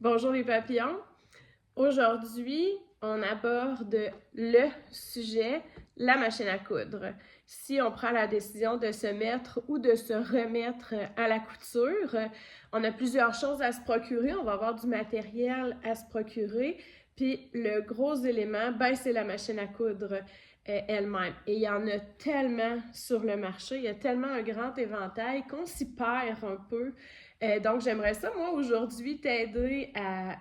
Bonjour les papillons. Aujourd'hui, on aborde le sujet, la machine à coudre. Si on prend la décision de se mettre ou de se remettre à la couture, on a plusieurs choses à se procurer. On va avoir du matériel à se procurer. Puis le gros élément, ben, c'est la machine à coudre elle-même. Et il y en a tellement sur le marché, il y a tellement un grand éventail qu'on s'y perd un peu. Donc, j'aimerais ça, moi, aujourd'hui, t'aider à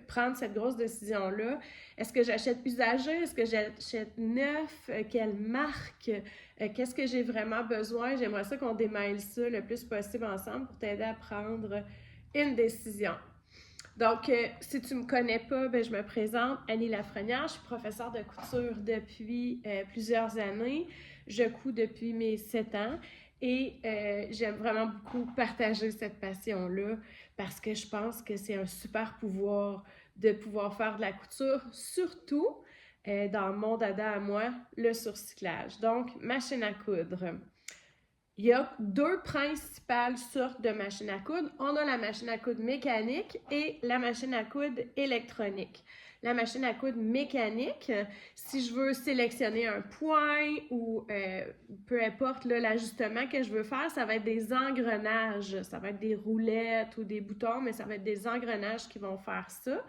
prendre cette grosse décision-là. Est-ce que j'achète usagé? Est-ce que j'achète neuf? Quelle marque? Qu'est-ce que j'ai vraiment besoin? J'aimerais ça qu'on démêle ça le plus possible ensemble pour t'aider à prendre une décision. Donc, si tu ne me connais pas, ben, je me présente, Annie Lafrenière. Je suis professeure de couture depuis plusieurs années. Je couds depuis mes 7 ans et j'aime vraiment beaucoup partager cette passion-là parce que je pense que c'est un super pouvoir de pouvoir faire de la couture, surtout dans mon dada à moi, le surcyclage. Donc, machine à coudre. Il y a deux principales sortes de machines à coudre. On a la machine à coudre mécanique et la machine à coudre électronique. La machine à coudre mécanique, si je veux sélectionner un point ou peu importe l'ajustement que je veux faire, ça va être des engrenages. Ça va être des roulettes ou des boutons, mais ça va être des engrenages qui vont faire ça.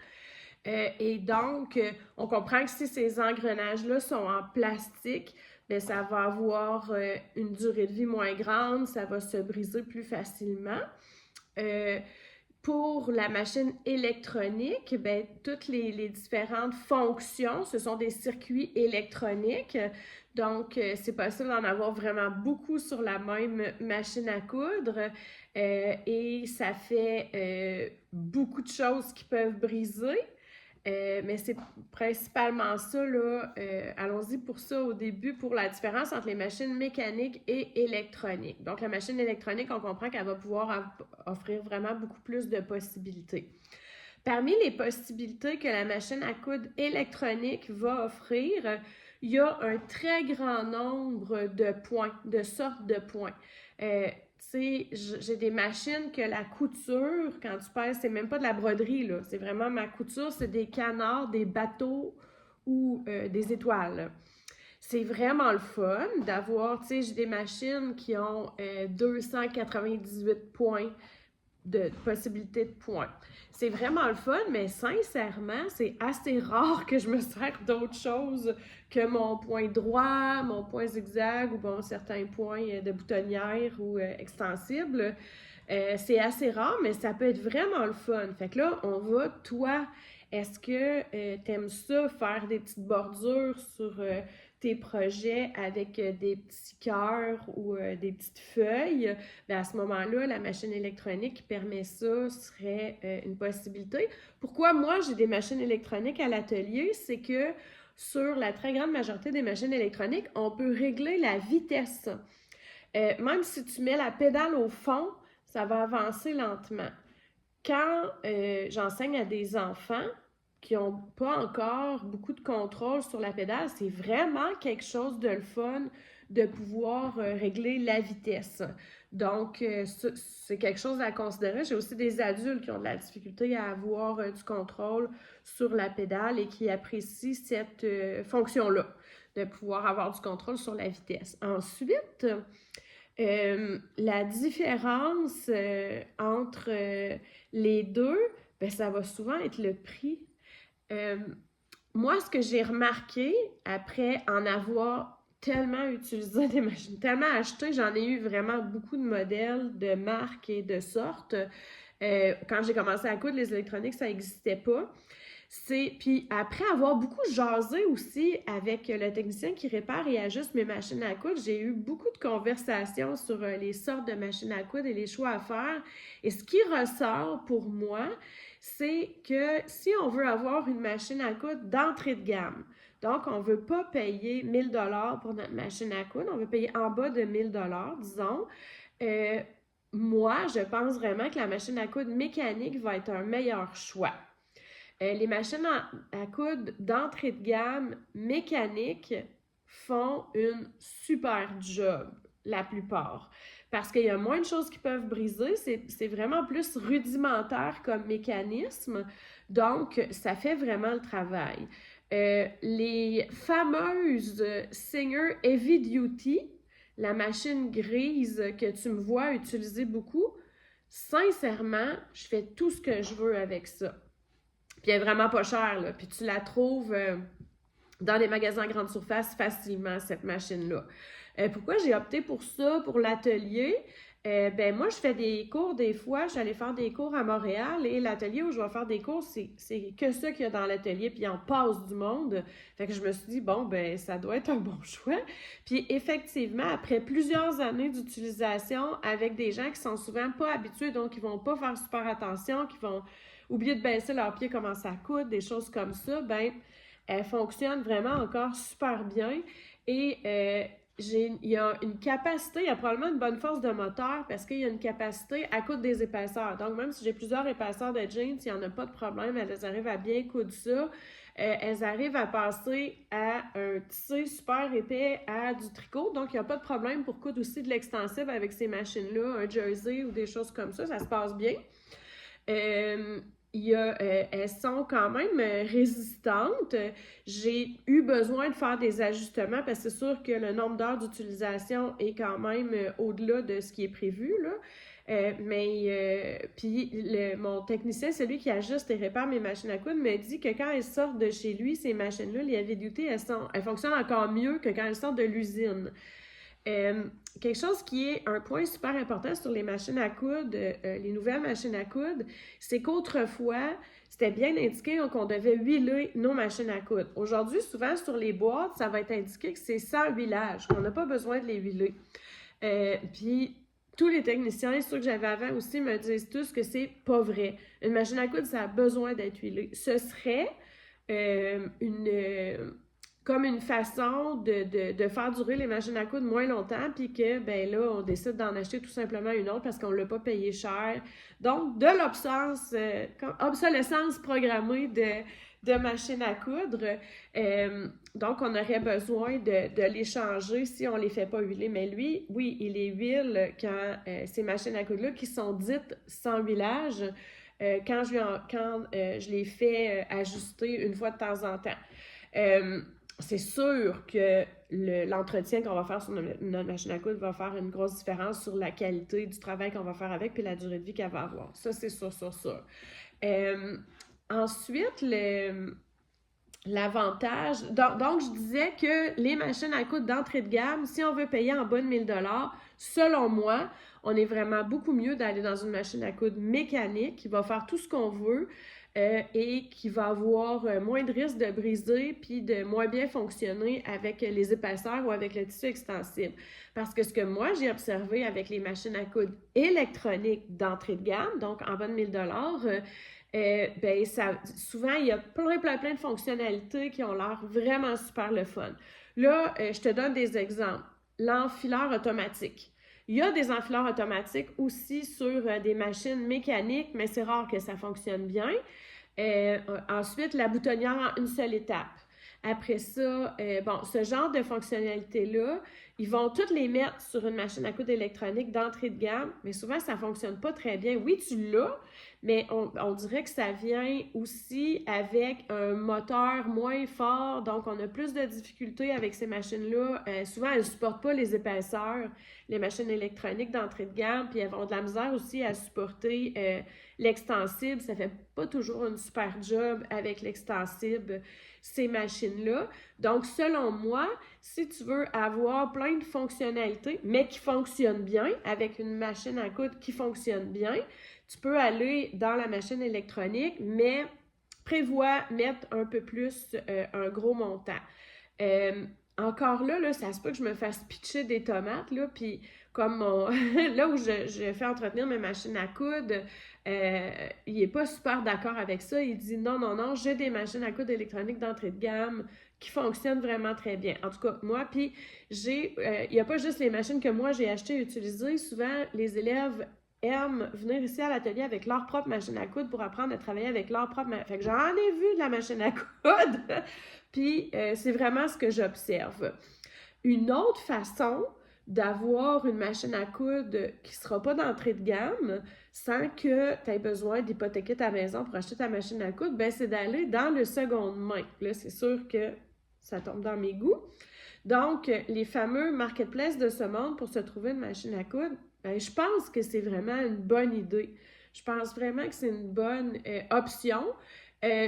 Et donc, on comprend que si ces engrenages-là sont en plastique, bien, ça va avoir une durée de vie moins grande, ça va se briser plus facilement. Pour la machine électronique, bien, toutes les différentes fonctions, ce sont des circuits électroniques. Donc, c'est possible d'en avoir vraiment beaucoup sur la même machine à coudre et ça fait beaucoup de choses qui peuvent briser. Mais c'est principalement ça, là. Allons-y pour ça au début, pour la différence entre les machines mécaniques et électroniques. Donc, la machine électronique, on comprend qu'elle va pouvoir offrir vraiment beaucoup plus de possibilités. Parmi les possibilités que la machine à coudre électronique va offrir, il y a un très grand nombre de points, de sortes de points. J'ai des machines que la couture, quand tu pèses, c'est même pas de la broderie, là. C'est vraiment ma couture, c'est des canards, des bateaux ou des étoiles. C'est vraiment le fun d'avoir, tu sais, j'ai des machines qui ont 298 points de possibilités de points. C'est vraiment le fun, mais sincèrement, c'est assez rare que je me sers d'autre chose que mon point droit, mon point zigzag ou bon, certains points de boutonnière ou extensibles. C'est assez rare, mais ça peut être vraiment le fun. Fait que là, on va, toi, est-ce que t'aimes ça, faire des petites bordures sur tes projets avec des petits cœurs ou des petites feuilles? Bien, à ce moment-là, la machine électronique qui permet ça serait une possibilité. Pourquoi moi, j'ai des machines électroniques à l'atelier? C'est que sur la très grande majorité des machines électroniques, on peut régler la vitesse. Même si tu mets la pédale au fond, ça va avancer lentement. Quand j'enseigne à des enfants qui n'ont pas encore beaucoup de contrôle sur la pédale, c'est vraiment quelque chose de le fun de pouvoir régler la vitesse. Donc, c'est quelque chose à considérer. J'ai aussi des adultes qui ont de la difficulté à avoir du contrôle sur la pédale et qui apprécient cette fonction-là, de pouvoir avoir du contrôle sur la vitesse. Ensuite, la différence entre les deux, ben, ça va souvent être le prix. Moi, ce que j'ai remarqué après en avoir tellement utilisé des machines, tellement acheté, j'en ai eu vraiment beaucoup de modèles, de marques et de sortes. Quand j'ai commencé à coudre, les électroniques, ça n'existait pas. Puis après avoir beaucoup jasé aussi avec le technicien qui répare et ajuste mes machines à coudre, j'ai eu beaucoup de conversations sur les sortes de machines à coudre et les choix à faire. Et ce qui ressort pour moi, c'est que si on veut avoir une machine à coudre d'entrée de gamme, donc on ne veut pas payer 1000 $ pour notre machine à coudre, on veut payer en bas de 1000 $, disons, moi, je pense vraiment que la machine à coudre mécanique va être un meilleur choix. Les machines à coudre d'entrée de gamme mécanique font une super job, la plupart. parce qu'il y a moins de choses qui peuvent briser. C'est vraiment plus rudimentaire comme mécanisme. Donc, ça fait vraiment le travail. Les fameuses Singer Heavy Duty, la machine grise que tu me vois utiliser beaucoup, sincèrement, je fais tout ce que je veux avec ça. Puis elle est vraiment pas chère, là. Puis tu la trouves dans les magasins grande surface facilement, cette machine-là. Pourquoi j'ai opté pour ça, pour l'atelier? Ben moi, je fais des cours des fois. Je suis allée faire des cours à Montréal et l'atelier où je vais faire des cours, c'est que ça qu'il y a dans l'atelier, puis il en passe du monde. Fait que je me suis dit, bon, ben ça doit être un bon choix. Puis effectivement, après plusieurs années d'utilisation avec des gens qui sont souvent pas habitués, donc qui vont pas faire super attention, qui vont oublier de baisser leurs pieds, comment ça coûte, des choses comme ça, ben elle fonctionne vraiment encore super bien. Et il y a une capacité, il y a probablement une bonne force de moteur parce qu'il y a une capacité à coudre des épaisseurs. Donc, même si j'ai plusieurs épaisseurs de jeans, il n'y en a pas de problème, elles arrivent à bien coudre ça. Elles arrivent à passer à un tissé super épais à du tricot. Donc, il n'y a pas de problème pour coudre aussi de l'extensible avec ces machines-là, un jersey ou des choses comme ça se passe bien. Elles sont quand même résistantes. J'ai eu besoin de faire des ajustements parce que c'est sûr que le nombre d'heures d'utilisation est quand même au-delà de ce qui est prévu, là. Puis mon technicien, celui qui ajuste et répare mes machines à coudre, me dit que quand elles sortent de chez lui, ces machines-là, les Heavy Duty, elles fonctionnent encore mieux que quand elles sortent de l'usine. Quelque chose qui est un point super important sur les machines à coudre, les nouvelles machines à coudre, c'est qu'autrefois, c'était bien indiqué qu'on devait huiler nos machines à coudre. Aujourd'hui, souvent sur les boîtes, ça va être indiqué que c'est sans huilage, qu'on n'a pas besoin de les huiler. Puis, tous les techniciens, ceux que j'avais avant aussi, me disent tous que c'est pas vrai. Une machine à coudre, ça a besoin d'être huilé. Ce serait comme une façon de faire durer les machines à coudre moins longtemps, puis que, ben là, on décide d'en acheter tout simplement une autre parce qu'on ne l'a pas payé cher. Donc, de l'obsolescence programmée de machines à coudre. Donc, on aurait besoin de les changer si on ne les fait pas huiler. Mais lui, oui, il les huile quand ces machines à coudre-là, qui sont dites sans huilage, quand je les fais ajuster une fois de temps en temps. C'est sûr que l'entretien qu'on va faire sur notre machine à coudre va faire une grosse différence sur la qualité du travail qu'on va faire avec puis la durée de vie qu'elle va avoir. Ça, c'est sûr. Ensuite, l'avantage... Donc, je disais que les machines à coudre d'entrée de gamme, si on veut payer en bas de 1000 $, selon moi, on est vraiment beaucoup mieux d'aller dans une machine à coudre mécanique qui va faire tout ce qu'on veut, et qui va avoir moins de risques de briser puis de moins bien fonctionner avec les épaisseurs ou avec le tissu extensible. Parce que ce que moi, j'ai observé avec les machines à coudre électroniques d'entrée de gamme, donc en bas de 1000 $, souvent, il y a plein de fonctionnalités qui ont l'air vraiment super le fun. Là, je te donne des exemples. L'enfileur automatique. Il y a des enfileurs automatiques aussi sur des machines mécaniques, mais c'est rare que ça fonctionne bien. Ensuite, la boutonnière en une seule étape. Après ça, ce genre de fonctionnalités-là, ils vont toutes les mettre sur une machine à coudre électronique d'entrée de gamme, mais souvent, ça ne fonctionne pas très bien. Oui, tu l'as, mais on dirait que ça vient aussi avec un moteur moins fort, donc on a plus de difficultés avec ces machines-là. Souvent, elles ne supportent pas les épaisseurs, les machines électroniques d'entrée de gamme, puis elles ont de la misère aussi à supporter l'extensible. Ça ne fait pas toujours une super job avec l'extensible, ces machines-là. Donc, selon moi, si tu veux avoir plein de fonctionnalités, mais qui fonctionnent bien, avec une machine à coudre qui fonctionne bien, tu peux aller dans la machine électronique, mais prévois mettre un peu plus un gros montant. Encore là, ça se peut que je me fasse pitcher des tomates, là, puis comme là où je fais entretenir mes machines à coudre, il n'est pas super d'accord avec ça. Il dit non, j'ai des machines à coudre électroniques d'entrée de gamme qui fonctionnent vraiment très bien. En tout cas, moi, puis il n'y a pas juste les machines que moi j'ai achetées et utilisées. Souvent, les élèves aiment venir ici à l'atelier avec leur propre machine à coudre pour apprendre à travailler avec leur propre... Fait que j'en ai vu de la machine à coudre, puis c'est vraiment ce que j'observe. Une autre façon d'avoir une machine à coudre qui ne sera pas d'entrée de gamme sans que tu aies besoin d'hypothéquer ta maison pour acheter ta machine à coudre, ben c'est d'aller dans le seconde main. Là, c'est sûr que ça tombe dans mes goûts. Donc, les fameux marketplaces de ce monde pour se trouver une machine à coudre, ben, je pense que c'est vraiment une bonne idée. Je pense vraiment que c'est une bonne option.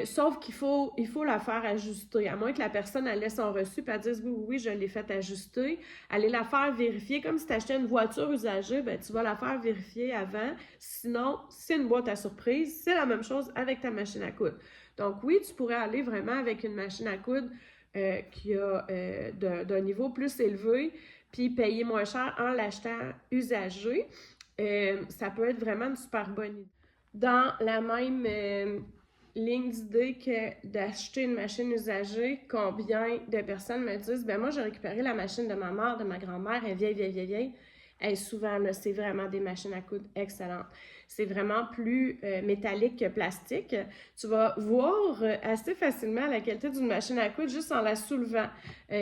Sauf qu'il faut la faire ajuster. À moins que la personne elle laisse son reçu et elle dise oui, je l'ai fait ajuster. Allez la faire vérifier. Comme si tu achetais une voiture usagée, ben, tu vas la faire vérifier avant. Sinon, c'est une boîte à surprise. C'est la même chose avec ta machine à coudre. Donc oui, tu pourrais aller vraiment avec une machine à coudre qui a d'un niveau plus élevé, puis payer moins cher en l'achetant usagé. Ça peut être vraiment une super bonne idée. Dans la même ligne d'idée que d'acheter une machine usagée, combien de personnes me disent « Ben moi, j'ai récupéré la machine de ma mère, de ma grand-mère, elle est vieille. » Et souvent, là, c'est vraiment des machines à coudre excellentes. C'est vraiment plus métallique que plastique. Tu vas voir assez facilement la qualité d'une machine à coudre juste en la soulevant.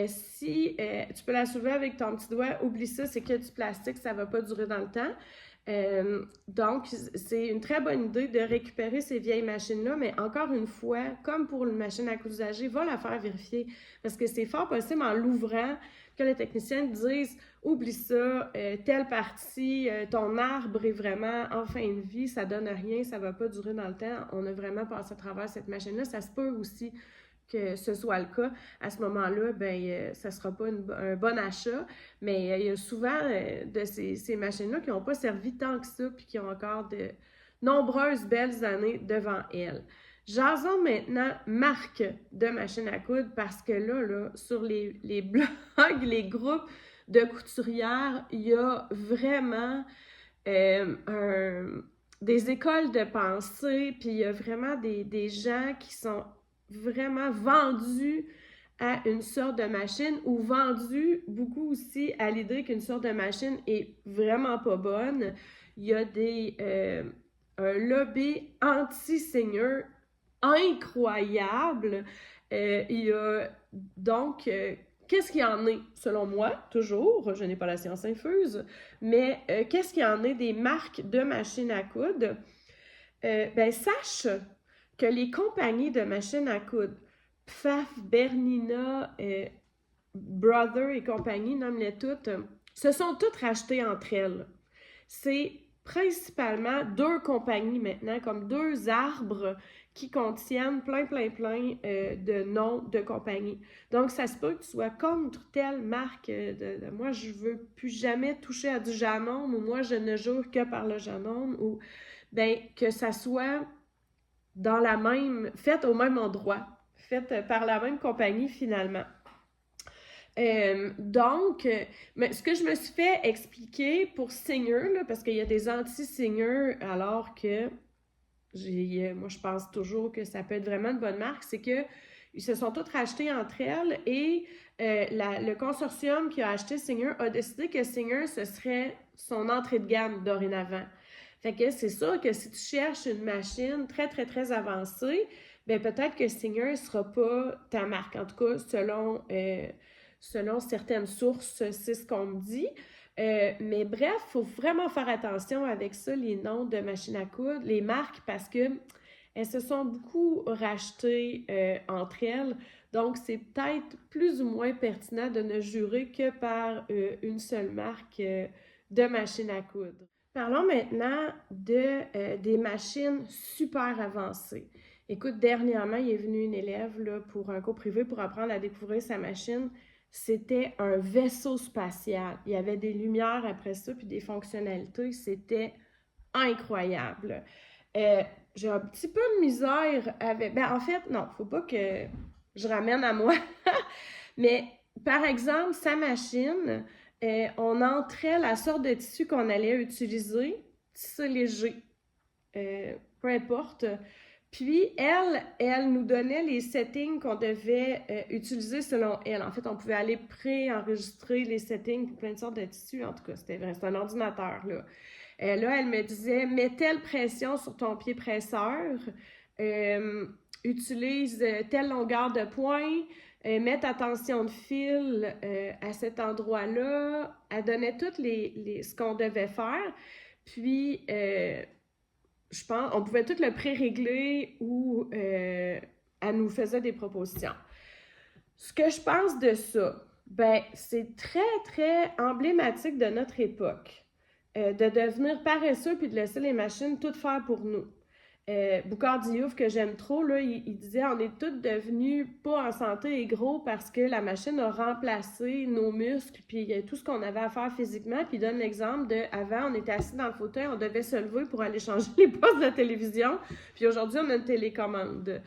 Si tu peux la soulever avec ton petit doigt, oublie ça, c'est que du plastique, ça ne va pas durer dans le temps. Donc, c'est une très bonne idée de récupérer ces vieilles machines-là, mais encore une fois, comme pour une machine à coudre usagée, va la faire vérifier parce que c'est fort possible en l'ouvrant que le technicien te dise « Oublie ça, telle partie, ton arbre est vraiment en fin de vie, ça donne rien, ça ne va pas durer dans le temps, on a vraiment passé à travers cette machine-là. » Ça se peut aussi que ce soit le cas. À ce moment-là, ben, ça ne sera pas un bon achat, mais il y a souvent de ces machines-là qui n'ont pas servi tant que ça puis qui ont encore de nombreuses belles années devant elles. Jasons maintenant marque de machines à coudre parce que là sur les blogs, les groupes de couturières, il y a vraiment des écoles de pensée, puis il y a vraiment des gens qui sont vraiment vendus à une sorte de machine ou vendus beaucoup aussi à l'idée qu'une sorte de machine est vraiment pas bonne. Il y a un lobby anti-seigneur incroyable. Il y a donc, qu'est-ce qu'il y en est, selon moi, toujours, je n'ai pas la science infuse, mais qu'est-ce qu'il y en est des marques de machines à coudre? Ben, sache que les compagnies de machines à coudre, Pfaff, Bernina, Brother et compagnie, nomme-les toutes, se sont toutes rachetées entre elles. C'est principalement deux compagnies maintenant, comme deux arbres qui contiennent plein de noms de compagnies. Donc, ça se peut que tu sois contre telle marque moi, je veux plus jamais toucher à du Janone ou moi, je ne jure que par le Janone ou bien que ça soit dans la même, faite au même endroit, faite par la même compagnie finalement. Donc, ce que je me suis fait expliquer pour Singer, là, parce qu'il y a des anti-Singer, alors que moi je pense toujours que ça peut être vraiment une bonne marque, c'est que ils se sont toutes rachetées entre elles et le consortium qui a acheté Singer a décidé que Singer, ce serait son entrée de gamme dorénavant. Fait que c'est sûr que si tu cherches une machine très avancée, ben peut-être que Singer ne sera pas ta marque. En tout cas, selon certaines sources, c'est ce qu'on me dit. Mais bref, il faut vraiment faire attention avec ça, les noms de machines à coudre, les marques, parce que elles se sont beaucoup rachetées entre elles. Donc, c'est peut-être plus ou moins pertinent de ne jurer que par une seule marque de machines à coudre. Parlons maintenant des machines super avancées. Écoute, dernièrement, il est venu une élève là, pour un cours privé pour apprendre à découvrir sa machine. C'était un vaisseau spatial. Il y avait des lumières après ça, puis des fonctionnalités. C'était incroyable. J'ai un petit peu de misère avec... Ben, en fait, non, faut pas que je ramène à moi. Mais, par exemple, sa machine, on entrait la sorte de tissu qu'on allait utiliser, tissu léger, peu importe. Puis, elle nous donnait les settings qu'on devait utiliser selon elle. En fait, on pouvait aller pré-enregistrer les settings pour plein de sortes de tissus. En tout cas, c'était un ordinateur, là. Là, elle me disait, mets telle pression sur ton pied presseur, utilise telle longueur de poing, mettre attention de fil à cet endroit-là. Elle donnait tout ce qu'on devait faire. Puis, je pense, on pouvait tout le pré-régler ou elle nous faisait des propositions. Ce que je pense de ça, ben, c'est très, très emblématique de notre époque, de devenir paresseux puis de laisser les machines tout faire pour nous. Boucard Diouf, que j'aime trop, là, il disait on est tous devenus pas en santé et gros parce que la machine a remplacé nos muscles puis tout ce qu'on avait à faire physiquement. Puis il donne l'exemple de avant, on était assis dans le fauteuil, on devait se lever pour aller changer les postes de la télévision. Puis aujourd'hui, on a une télécommande.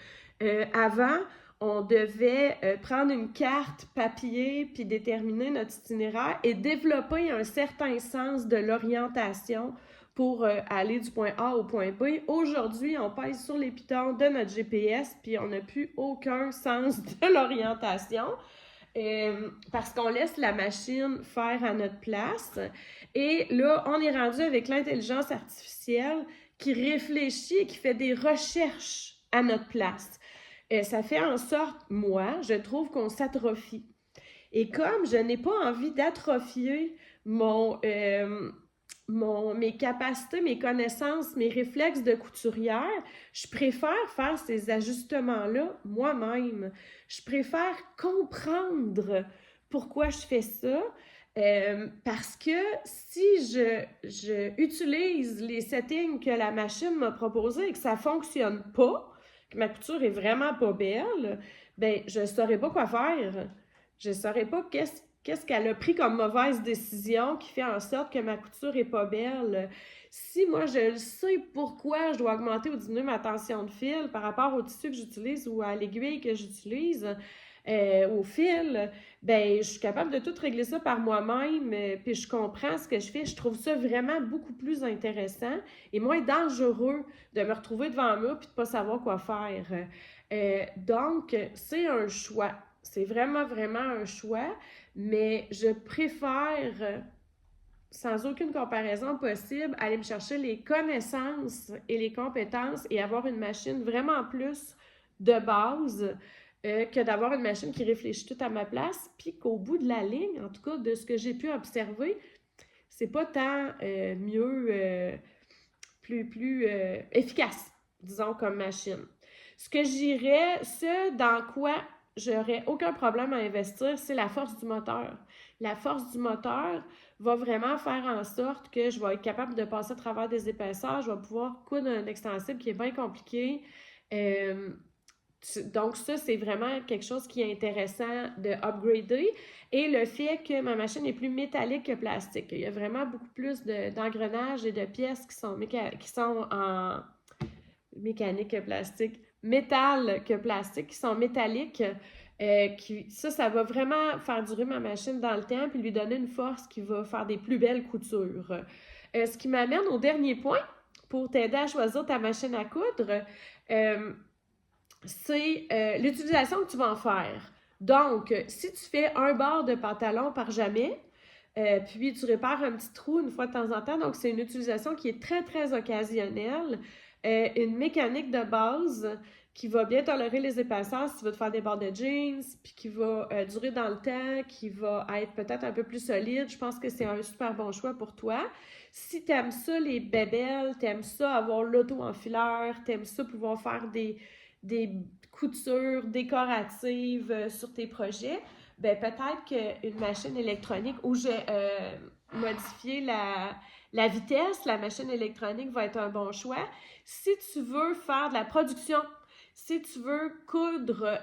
Avant, on devait prendre une carte papier puis déterminer notre itinéraire et développer un certain sens de l'orientation pour aller du point A au point B. Aujourd'hui, on pèse sur les pitons de notre GPS, puis on n'a plus aucun sens de l'orientation parce qu'on laisse la machine faire à notre place. Et là, on est rendu avec l'intelligence artificielle qui réfléchit et qui fait des recherches à notre place. Ça fait en sorte, moi, je trouve qu'on s'atrophie. Et comme je n'ai pas envie d'atrophier mes capacités, mes connaissances, mes réflexes de couturière, je préfère faire ces ajustements-là moi-même. Je préfère comprendre pourquoi je fais ça, parce que si je utilise les settings que la machine m'a proposés et que ça ne fonctionne pas, que ma couture est vraiment pas belle, ben je ne saurais pas quoi faire. Je ne saurais pas qu'est-ce qu'elle a pris comme mauvaise décision qui fait en sorte que ma couture n'est pas belle. Si moi, je le sais pourquoi je dois augmenter ou diminuer ma tension de fil par rapport au tissu que j'utilise ou à l'aiguille que j'utilise, au fil, ben je suis capable de tout régler ça par moi-même, puis je comprends ce que je fais. Je trouve ça vraiment beaucoup plus intéressant et moins dangereux de me retrouver devant un mur puis de ne pas savoir quoi faire. Donc, c'est un choix. C'est vraiment, vraiment un choix, mais je préfère, sans aucune comparaison possible, aller me chercher les connaissances et les compétences et avoir une machine vraiment plus de base que d'avoir une machine qui réfléchit tout à ma place, puis qu'au bout de la ligne, en tout cas, de ce que j'ai pu observer, c'est pas tant mieux, plus efficace, disons, comme machine. Ce que j'irais, ce dans quoi j'aurais aucun problème à investir, c'est la force du moteur. La force du moteur va vraiment faire en sorte que je vais être capable de passer à travers des épaisseurs, je vais pouvoir coudre un extensible qui est bien compliqué. Donc ça, c'est vraiment quelque chose qui est intéressant de upgrader. Et le fait que ma machine est plus métallique que plastique. Il y a vraiment beaucoup plus d'engrenages et de pièces qui sont en mécanique que plastique, métal que plastique, qui sont métalliques. Ça va vraiment faire durer ma machine dans le temps puis lui donner une force qui va faire des plus belles coutures. Ce qui m'amène au dernier point pour t'aider à choisir ta machine à coudre, c'est l'utilisation que tu vas en faire. Donc, si tu fais un bord de pantalon par jamais, puis tu répares un petit trou une fois de temps en temps, donc c'est une utilisation qui est très, très occasionnelle. Une mécanique de base qui va bien tolérer les épaisseurs si tu veux te faire des bords de jeans, puis qui va durer dans le temps, qui va être peut-être un peu plus solide. Je pense que c'est un super bon choix pour toi. Si tu aimes ça, les bébelles, tu aimes ça avoir l'auto-enfileur, tu aimes ça pouvoir faire des coutures décoratives sur tes projets, ben peut-être qu'une machine électronique où j'ai modifié la vitesse, la machine électronique va être un bon choix. Si tu veux faire de la production, si tu veux coudre,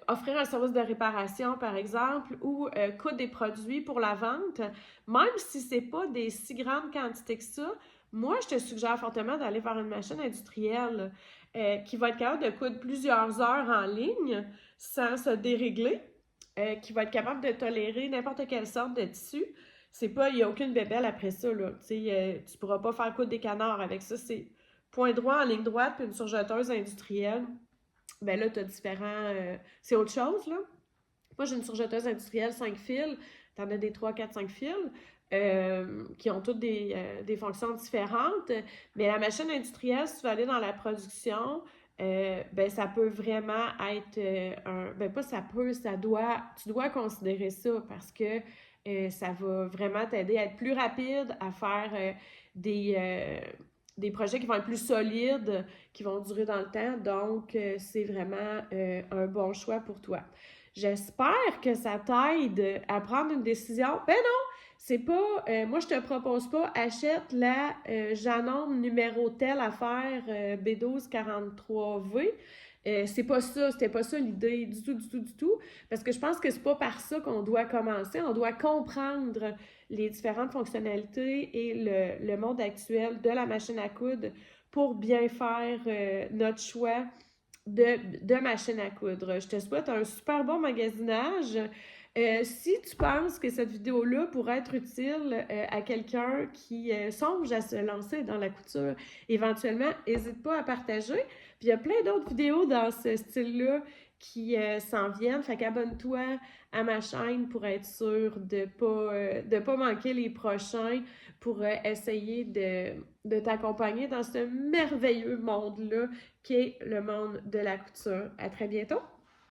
offrir un service de réparation par exemple, ou coudre des produits pour la vente, même si ce n'est pas des si grandes quantités que ça, moi je te suggère fortement d'aller vers une machine industrielle qui va être capable de coudre plusieurs heures en ligne sans se dérégler, qui va être capable de tolérer n'importe quelle sorte de tissu. Il n'y a aucune bébelle après ça, là. Tu ne pourras pas faire coudre des canards avec ça. C'est point droit en ligne droite, puis une surjeteuse industrielle. Ben là, tu as différents... c'est autre chose, là. Moi, j'ai une surjeteuse industrielle 5 fils. Tu en as des 3, 4, 5 fils. Qui ont toutes des fonctions différentes. Mais la machine industrielle, si tu veux aller dans la production, ben ça peut vraiment être ben pas ça peut, tu dois considérer ça parce que ça va vraiment t'aider à être plus rapide, à faire des, euh, des projets qui vont être plus solides, qui vont durer dans le temps. Donc, c'est vraiment un bon choix pour toi. J'espère que ça t'aide à prendre une décision. Ben non, c'est pas, moi je te propose pas, achète la Janome numéro tel affaire B1243V. C'est pas ça, c'était pas ça l'idée du tout, du tout, du tout. Parce que je pense que c'est pas par ça qu'on doit commencer. On doit comprendre les différentes fonctionnalités et le monde actuel de la machine à coudre pour bien faire notre choix de machine à coudre. Je te souhaite un super bon magasinage. Si tu penses que cette vidéo-là pourrait être utile à quelqu'un qui songe à se lancer dans la couture, éventuellement, n'hésite pas à partager. Puis il y a plein d'autres vidéos dans ce style-là qui s'en viennent. Fait qu'abonne-toi à ma chaîne pour être sûr de pas manquer les prochains pour essayer de t'accompagner dans ce merveilleux monde-là qui est le monde de la couture. À très bientôt!